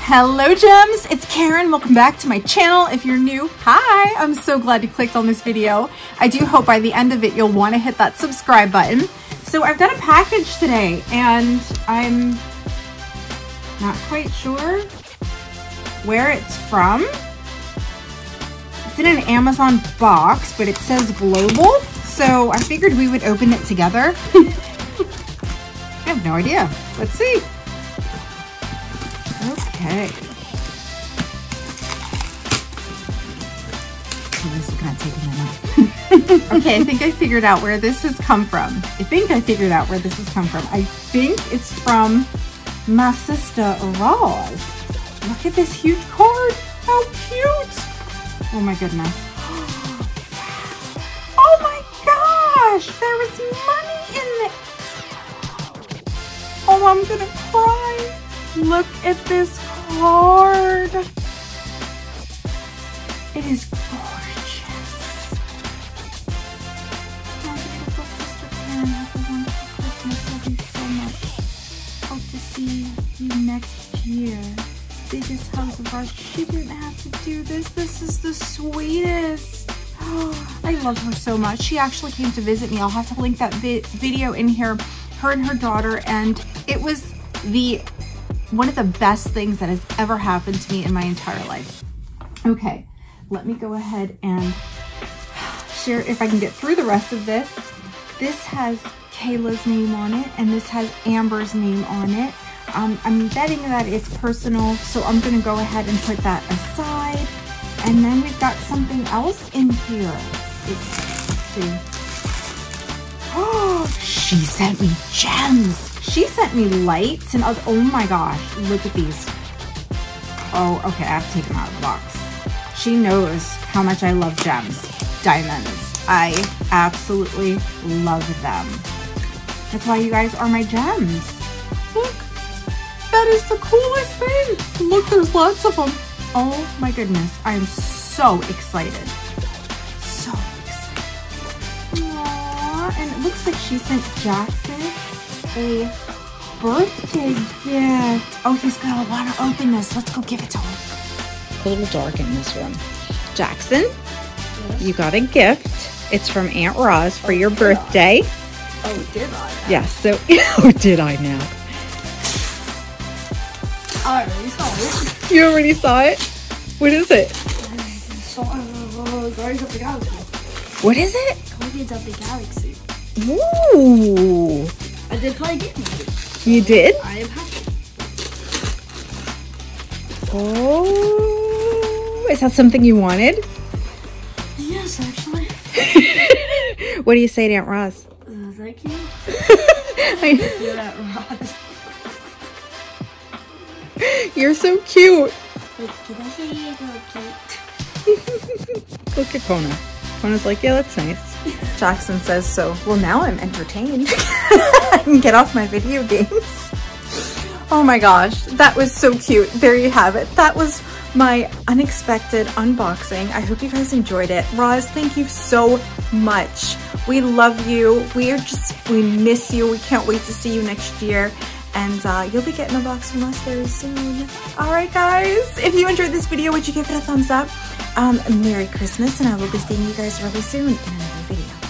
Hello gems, it's Karen. Welcome back to my channel. If you're new, hi, I'm so glad you clicked on this video. I do hope by the end of it you'll want to hit that subscribe button. So I've got a package today and I'm not quite sure where it's from. It's in an Amazon box, but it says global, so I figured we would open it together. I have no idea. Let's see. Okay. This is gonna take a minute. Okay, I think I figured out where this has come from. I think it's from my sister Roz. Look at this huge card. How cute. Oh my goodness. Oh my gosh, there was money in it. Oh, I'm gonna cry. Look at this card. It is gorgeous. My beautiful sister Karen, have a wonderful Christmas. Love you so much. Hope to see you next year. Biggest hugs of ours. She didn't have to do this. This is the sweetest. Oh, I love her so much. She actually came to visit me. I'll have to link that video in here. Her and her daughter, and it was one of the best things that has ever happened to me in my entire life. Okay, let me go ahead and share if I can get through the rest of this. This has Kayla's name on it, and this has Amber's name on it. I'm betting that it's personal, so I'm gonna go ahead and put that aside. And then we've got something else in here. Let's see. Oh, she sent me gems. She sent me lights and other, oh my gosh, look at these. Oh, okay, I have to take them out of the box. She knows how much I love gems, diamonds. I absolutely love them. That's why you guys are my gems. Look, that is the coolest thing. Look, there's lots of them. Oh my goodness, I am so excited. So excited. Aww, and it looks like she sent Jackson a birthday gift. Oh, he's gonna want to open this. Let's go give it to him. A little dark in this room. Jackson, yes? You got a gift. It's from Aunt Roz for your birthday. Oh, did I? Yes, so, oh, did I now? I already saw it. You already saw it? What is it? Guardians of the Galaxy. What is it? Guardians of the Galaxy. Ooh. I did play a game with it. You did? I am happy. Oh, is that something you wanted? Yes, actually. What do you say to Aunt Roz? Thank you. You're Aunt Roz. You're so cute. Can I say you're so cute? Look at Kona. Kona's like, yeah, that's nice. Jackson says so. Well, now I'm entertained. I can get off my video games. Oh my gosh, that was so cute. There you have it. That was my unexpected unboxing. I hope you guys enjoyed it. Roz, thank you so much. We love you. We miss you. We can't wait to see you next year. And you'll be getting a box from us very soon. All right, guys. If you enjoyed this video, would you give it a thumbs up? Merry Christmas, and I will be seeing you guys really soon in another video.